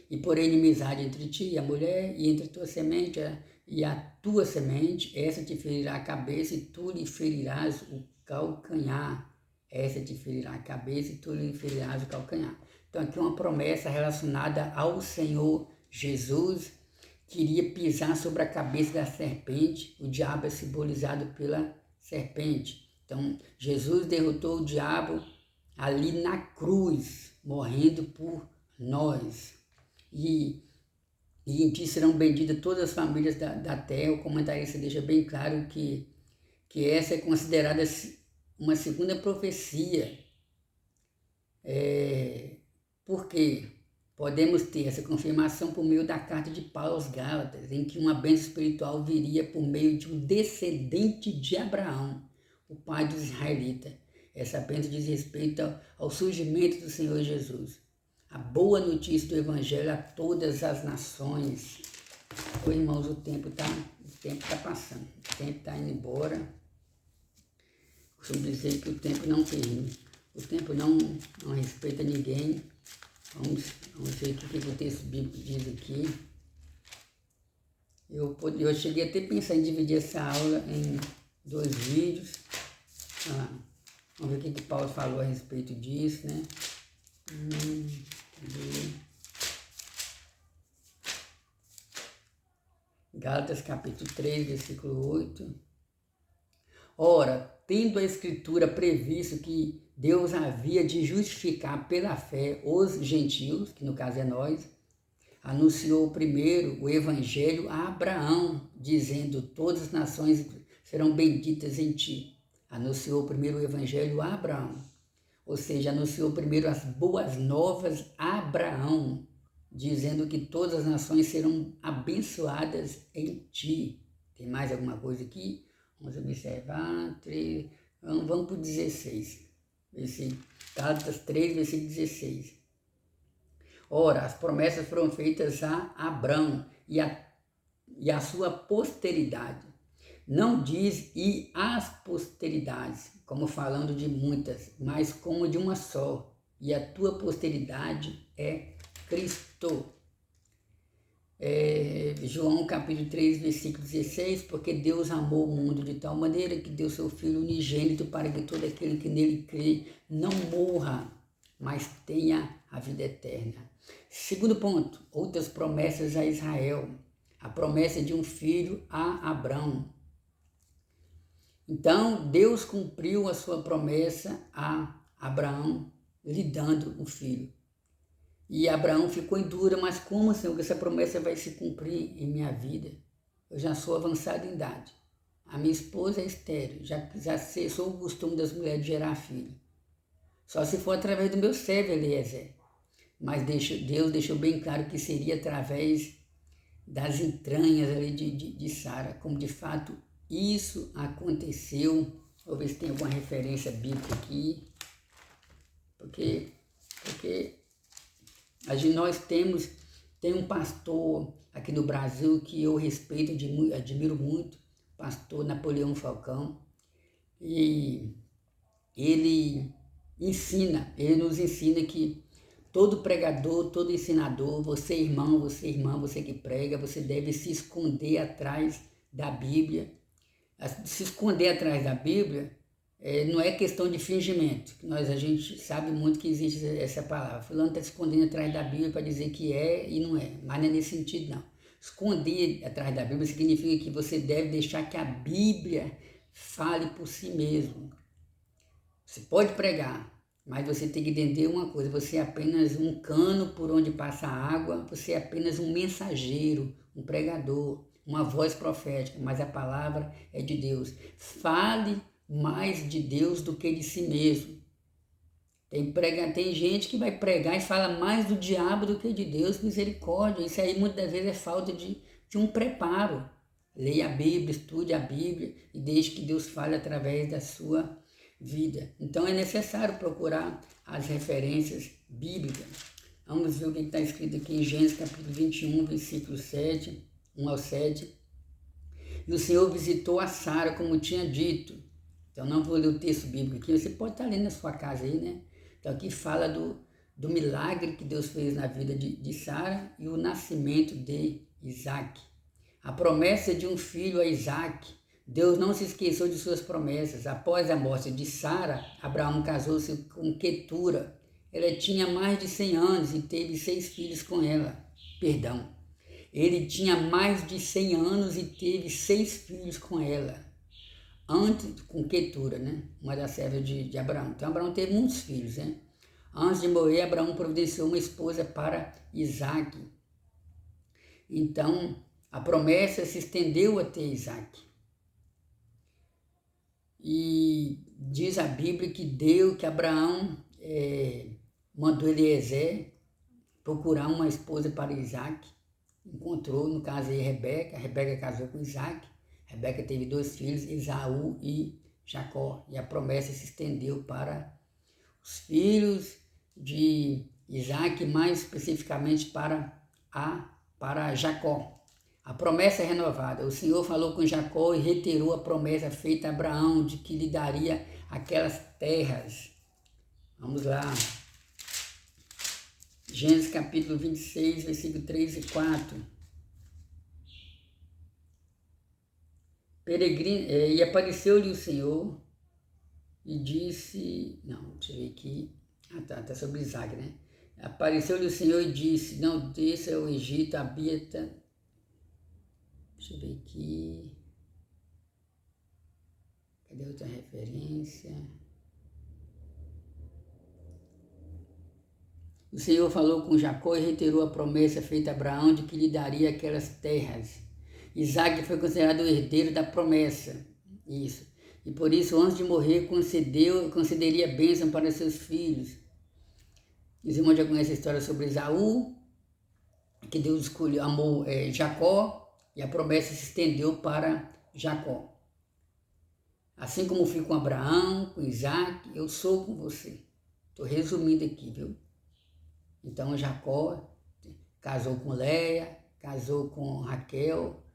E porém inimizade entre ti e a mulher, e entre a tua semente e a tua semente, essa te ferirá a cabeça e tu lhe ferirás o calcanhar. Essa te ferirá a cabeça e tu lhe ferirás o calcanhar. Então aqui uma promessa relacionada ao Senhor Jesus, que iria pisar sobre a cabeça da serpente. O diabo é simbolizado pela serpente. Então Jesus derrotou o diabo ali na cruz, morrendo por nós. E em ti serão benditas todas as famílias da terra. O comentarista deixa bem claro que essa é considerada uma segunda profecia. Porque podemos ter essa confirmação por meio da carta de Paulo aos Gálatas, em que uma bênção espiritual viria por meio de um descendente de Abraão, o pai dos israelitas. Essa bênção diz respeito ao surgimento do Senhor Jesus. A boa notícia do Evangelho a todas as nações. Ô, irmãos, o tempo tá passando, o tempo está indo embora. Costumo dizer que o tempo não termina, o tempo não respeita ninguém. Vamos ver o que o texto bíblico diz aqui. Eu cheguei até a pensar em dividir essa aula em 2 vídeos. Vamos ver o que Paulo falou a respeito disso, né? Gálatas capítulo 3, versículo 8. Ora, tendo a Escritura previsto que Deus havia de justificar pela fé os gentios, que no caso é nós, anunciou primeiro o Evangelho a Abraão, dizendo, todas as nações serão benditas em ti. Anunciou primeiro o Evangelho a Abraão, ou seja, anunciou primeiro as boas novas a Abraão, dizendo que todas as nações serão abençoadas em ti. Tem mais alguma coisa aqui? Vamos observar, 3, vamos para o 16, Gálatas 3, versículo 16. Ora, as promessas foram feitas a Abrão e a sua posteridade. Não diz e as posteridades, como falando de muitas, mas como de uma só. E a tua posteridade é Cristo. João capítulo 3, versículo 16, porque Deus amou o mundo de tal maneira que deu seu Filho unigênito para que todo aquele que nele crê não morra, mas tenha a vida eterna. Segundo ponto, outras promessas a Israel. A promessa de um filho a Abrão. Então, Deus cumpriu a sua promessa a Abraão, lhe dando um filho. E Abraão ficou em dúvida, mas como, Senhor, que essa promessa vai se cumprir em minha vida? Eu já sou avançado em idade. A minha esposa é estéril, já cessou o costume das mulheres de gerar filho. Só se for através do meu servo Eliezer. Mas Deus deixou bem claro que seria através das entranhas ali de Sara, como de fato isso aconteceu. Vou ver se tem alguma referência bíblica aqui, porque nós tem um pastor aqui no Brasil que eu respeito, admiro muito, pastor Napoleão Falcão, e ele nos ensina que todo pregador, todo ensinador, você irmão, você irmã, você que prega, você deve se esconder atrás da Bíblia. Se esconder atrás da Bíblia não é questão de fingimento. A gente sabe muito que existe essa palavra. Fulano está se escondendo atrás da Bíblia para dizer que é e não é. Mas não é nesse sentido, não. Esconder atrás da Bíblia significa que você deve deixar que a Bíblia fale por si mesmo. Você pode pregar, mas você tem que entender uma coisa, você é apenas um cano por onde passa a água, você é apenas um mensageiro, um pregador, uma voz profética, mas a palavra é de Deus. Fale mais de Deus do que de si mesmo. Tem gente que vai pregar e fala mais do diabo do que de Deus, misericórdia. Isso aí muitas vezes é falta de um preparo. Leia a Bíblia, estude a Bíblia e deixe que Deus fale através da sua vida. Então é necessário procurar as referências bíblicas. Vamos ver o que está escrito aqui em Gênesis capítulo 21, versículo 7, 1 ao 7. E o Senhor visitou a Sara como tinha dito. Então não vou ler o texto bíblico aqui, você pode estar lendo na sua casa aí, né? Então aqui fala do milagre que Deus fez na vida de Sara e o nascimento de Isaac. A promessa de um filho a Isaac. Deus não se esqueceu de suas promessas. Após a morte de Sara, Abraão casou-se com Quetura. Ela tinha mais de 100 anos e teve 6 filhos com ela. Ele tinha mais de 100 anos e teve 6 filhos com ela. Com Quetura, né? Uma das servas de Abraão. Então Abraão teve muitos filhos, né? Antes de morrer, Abraão providenciou uma esposa para Isaac. Então a promessa se estendeu até Isaac. E diz a Bíblia que Abraão mandou Eliezer procurar uma esposa para Isaac. Encontrou, no caso aí, Rebeca. A Rebeca casou com Isaac. Rebeca teve 2 filhos, Esaú e Jacó. E a promessa se estendeu para os filhos de Isaac, mais especificamente para Jacó. A promessa é renovada. O Senhor falou com Jacó e reiterou a promessa feita a Abraão de que lhe daria aquelas terras. Vamos lá. Gênesis capítulo 26, versículo 3 e 4. E apareceu-lhe o Senhor e disse... Não, deixa eu ver aqui. Tá sobre Isaac, né? Apareceu-lhe o Senhor e disse, não desça ao Egito, habita... Deixa eu ver aqui. Cadê outra referência? O Senhor falou com Jacó e reiterou a promessa feita a Abraão de que lhe daria aquelas terras. Isaac foi considerado o herdeiro da promessa. Isso. E por isso, antes de morrer, concederia bênção para seus filhos. Os irmãos já conhecem a história sobre Esaú, que Deus amou Jacó, e a promessa se estendeu para Jacó. Assim como fui com Abraão, com Isaac, eu sou com você. Estou resumindo aqui, viu? Então Jacó casou com Leia, casou com Raquel.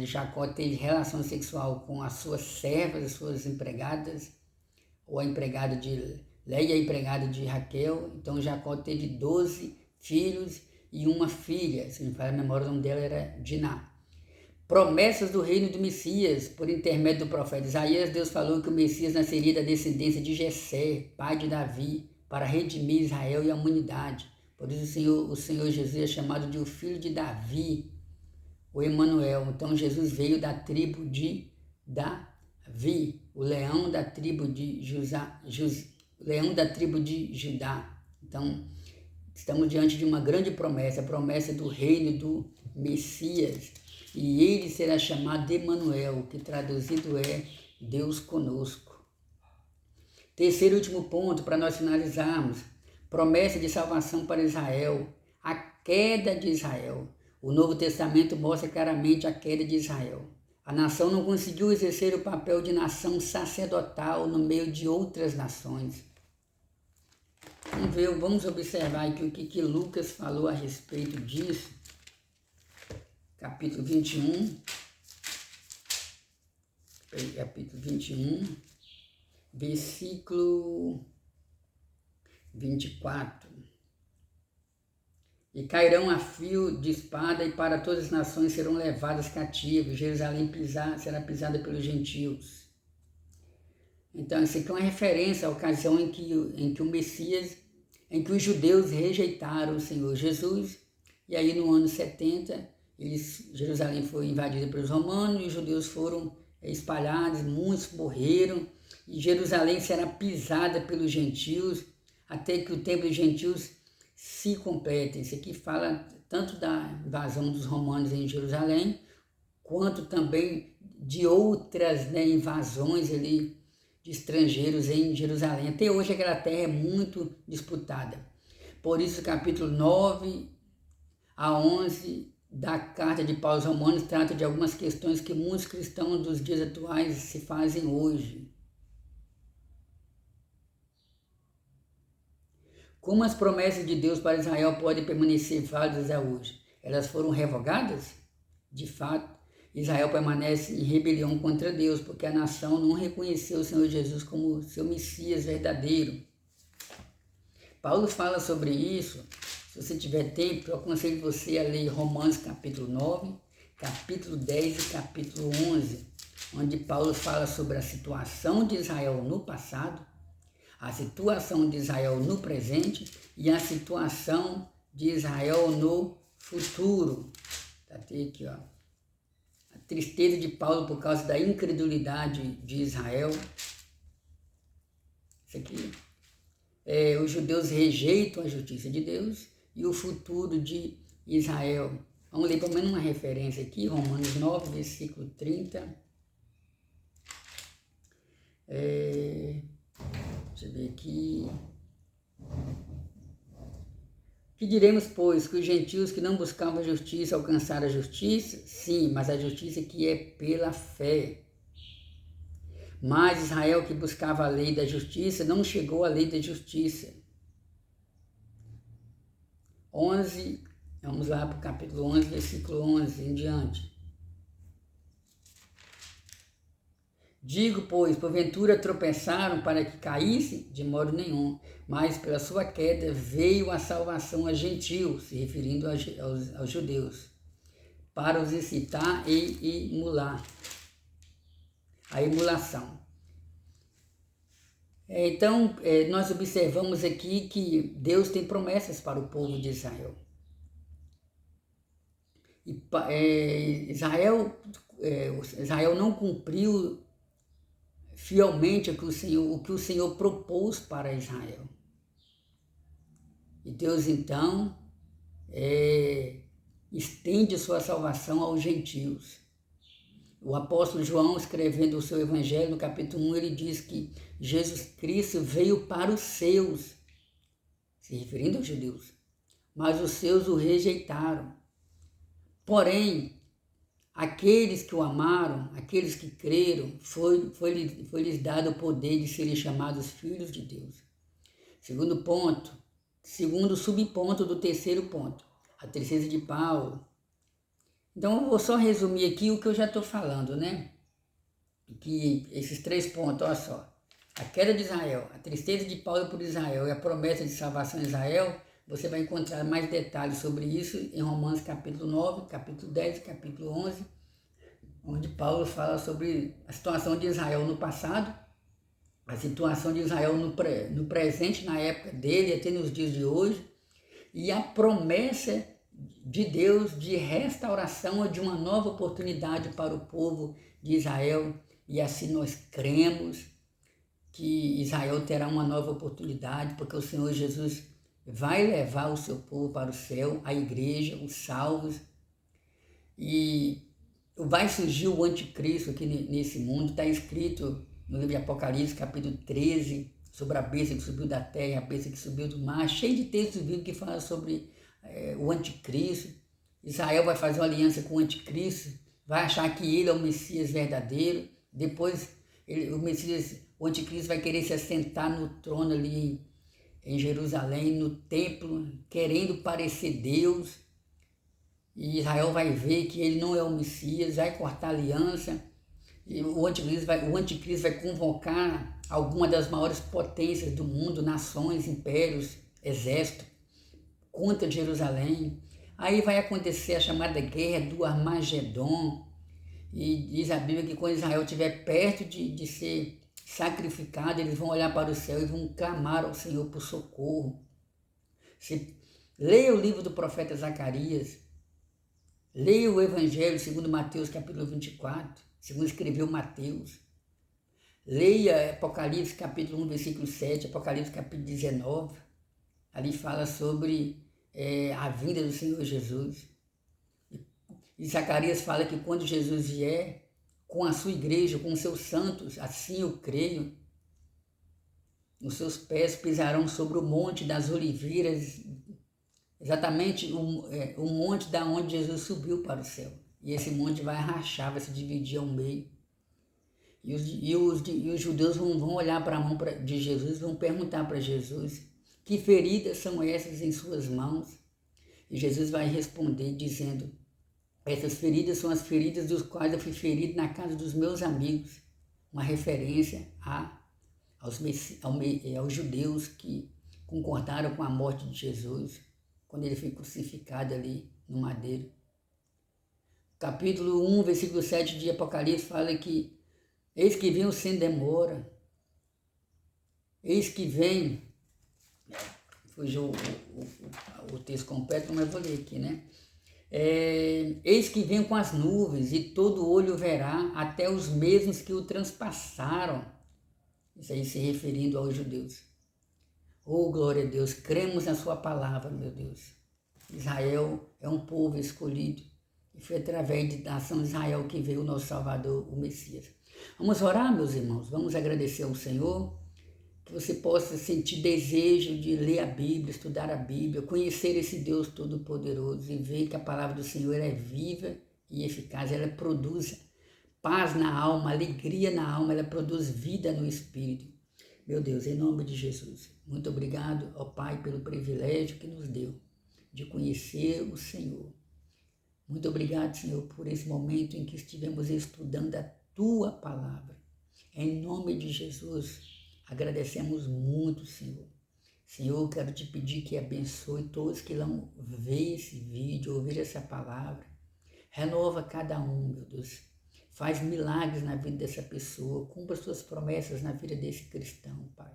Jacó teve relação sexual com as suas servas, as suas empregadas, ou a empregada de Leia, a empregada de Raquel. Então Jacó teve 12 filhos e uma filha, se me falha a memória, o nome dela era Diná. Promessas do reino do Messias, por intermédio do profeta Isaías, Deus falou que o Messias nasceria da descendência de Jessé, pai de Davi, para redimir Israel e a humanidade. Por isso o Senhor Jesus é chamado de o filho de Davi, o Emanuel. Então Jesus veio da tribo de Davi, o leão da tribo de Judá. Então estamos diante de uma grande promessa, a promessa do reino do Messias. E ele será chamado de Emanuel, que traduzido é Deus conosco. Terceiro e último ponto para nós finalizarmos. Promessa de salvação para Israel. A queda de Israel. O Novo Testamento mostra claramente a queda de Israel. A nação não conseguiu exercer o papel de nação sacerdotal no meio de outras nações. Vamos observar aqui o que Lucas falou a respeito disso. Capítulo 21, versículo 24. E cairão a fio de espada, e para todas as nações serão levadas cativos. Jerusalém será pisada pelos gentios. Então, isso aqui é uma referência à ocasião em que o Messias, em que os judeus rejeitaram o Senhor Jesus, e aí no ano 70, Jerusalém foi invadida pelos romanos e os judeus foram espalhados, muitos morreram, e Jerusalém será pisada pelos gentios, até que o tempo dos gentios se complete. Isso aqui fala tanto da invasão dos romanos em Jerusalém, quanto também de outras invasões ali de estrangeiros em Jerusalém. Até hoje aquela terra é muito disputada. Por isso, capítulo 9 a 11 da carta de Paulo aos Romanos trata de algumas questões que muitos cristãos dos dias atuais se fazem hoje. Como as promessas de Deus para Israel podem permanecer válidas a hoje? Elas foram revogadas? De fato, Israel permanece em rebelião contra Deus, porque a nação não reconheceu o Senhor Jesus como seu Messias verdadeiro. Paulo fala sobre isso. Se você tiver tempo, eu aconselho você a ler Romanos capítulo 9, capítulo 10 e capítulo 11, onde Paulo fala sobre a situação de Israel no passado, a situação de Israel no presente e a situação de Israel no futuro. Está aqui, ó. A tristeza de Paulo por causa da incredulidade de Israel. Isso aqui. Os judeus rejeitam a justiça de Deus e o futuro de Israel. Vamos ler pelo menos uma referência aqui, Romanos 9, versículo 30. Deixa eu ver aqui. Que diremos, pois, que os gentios que não buscavam a justiça alcançaram a justiça? Sim, mas a justiça que é pela fé. Mas Israel, que buscava a lei da justiça, não chegou à lei da justiça. 11, vamos lá para o capítulo 11, versículo 11 em diante. Digo, pois, porventura tropeçaram para que caíssem? De modo nenhum, mas pela sua queda veio a salvação a gentios, se referindo aos judeus, para os excitar e emular. A emulação. Então, nós observamos aqui que Deus tem promessas para o povo de Israel. Israel não cumpriu fielmente o que o Senhor propôs para Israel. E Deus, então, estende sua salvação aos gentios. O apóstolo João, escrevendo o seu evangelho, no capítulo 1, ele diz que Jesus Cristo veio para os seus, se referindo aos judeus, mas os seus o rejeitaram. Porém, aqueles que o amaram, aqueles que creram, foi-lhes dado o poder de serem chamados filhos de Deus. Segundo subponto do terceiro ponto, a tristeza de Paulo. Então, eu vou só resumir aqui o que eu já estou falando, né? Que esses 3 pontos, olha só. A queda de Israel, a tristeza de Paulo por Israel e a promessa de salvação de Israel, você vai encontrar mais detalhes sobre isso em Romanos capítulo 9, capítulo 10 e capítulo 11, onde Paulo fala sobre a situação de Israel no passado, a situação de Israel no presente, na época dele, até nos dias de hoje, e a promessa de Deus de restauração ou de uma nova oportunidade para o povo de Israel. E assim nós cremos que Israel terá uma nova oportunidade, porque o Senhor Jesus vai levar o seu povo para o céu, a igreja, os salvos, e vai surgir o anticristo aqui nesse mundo. Está escrito no livro de Apocalipse, capítulo 13, sobre a besta que subiu da terra, a besta que subiu do mar, cheio de textos bíblicos que falam sobre o anticristo. Israel vai fazer uma aliança com o anticristo, vai achar que ele é o Messias verdadeiro, depois o anticristo vai querer se assentar no trono ali em Jerusalém, no templo, querendo parecer Deus, e Israel vai ver que ele não é o Messias, vai cortar aliança, e o anticristo vai convocar alguma das maiores potências do mundo, nações, impérios, exércitos, contra Jerusalém. Aí vai acontecer a chamada guerra do Armagedon, e diz a Bíblia que quando Israel estiver perto de ser sacrificado, eles vão olhar para o céu e vão clamar ao Senhor por socorro. Leia o livro do profeta Zacarias, leia o Evangelho segundo Mateus capítulo 24, segundo escreveu Mateus. Leia Apocalipse capítulo 1, versículo 7, Apocalipse capítulo 19, ali fala sobre a vinda do Senhor Jesus. E Zacarias fala que quando Jesus vier com a sua igreja, com os seus santos, assim eu creio, os seus pés pisarão sobre o monte das oliveiras, exatamente o monte da onde Jesus subiu para o céu. E esse monte vai rachar, vai se dividir ao meio. E os judeus vão olhar para a mão de Jesus e vão perguntar para Jesus: que feridas são essas em suas mãos? E Jesus vai responder dizendo: essas feridas são as feridas dos quais eu fui ferido na casa dos meus amigos. Uma referência aos judeus que concordaram com a morte de Jesus, quando ele foi crucificado ali no madeiro. Capítulo 1, versículo 7 de Apocalipse fala que eis que vem sem demora, eis que vem, fugiu o texto completo, mas eu vou ler aqui, né? Eis que vem com as nuvens e todo olho verá, até os mesmos que o transpassaram. Isso aí se referindo aos judeus. Oh, glória a Deus, cremos na sua palavra, meu Deus. Israel é um povo escolhido. E foi através da nação de Israel que veio o nosso Salvador, o Messias. Vamos orar, meus irmãos, vamos agradecer ao Senhor, que você possa sentir desejo de ler a Bíblia, estudar a Bíblia, conhecer esse Deus Todo-Poderoso e ver que a palavra do Senhor é viva e eficaz, ela produz paz na alma, alegria na alma, ela produz vida no espírito. Meu Deus, em nome de Jesus, muito obrigado, ó Pai, pelo privilégio que nos deu de conhecer o Senhor. Muito obrigado, Senhor, por esse momento em que estivemos estudando a Tua palavra. Em nome de Jesus, agradecemos muito, Senhor. Senhor, quero te pedir que abençoe todos que vão ver esse vídeo, ouvir essa palavra. Renova cada um, meu Deus. Faz milagres na vida dessa pessoa. Cumpra suas promessas na vida desse cristão, Pai.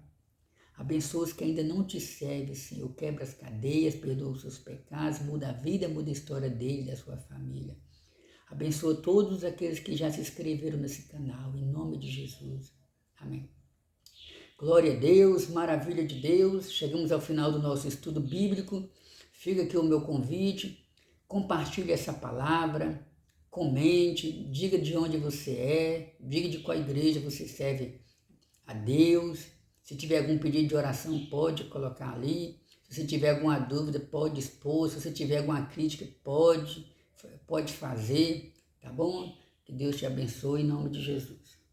Abençoa os que ainda não te servem, Senhor. Quebra as cadeias, perdoa os seus pecados, muda a vida, muda a história dele e da sua família. Abençoa todos aqueles que já se inscreveram nesse canal, em nome de Jesus. Amém. Glória a Deus, maravilha de Deus. Chegamos ao final do nosso estudo bíblico. Fica aqui o meu convite. Compartilhe essa palavra, comente, diga de onde você é, diga de qual igreja você serve a Deus. Se tiver algum pedido de oração, pode colocar ali. Se você tiver alguma dúvida, pode expor. Se você tiver alguma crítica, pode fazer, tá bom? Que Deus te abençoe em nome de Jesus.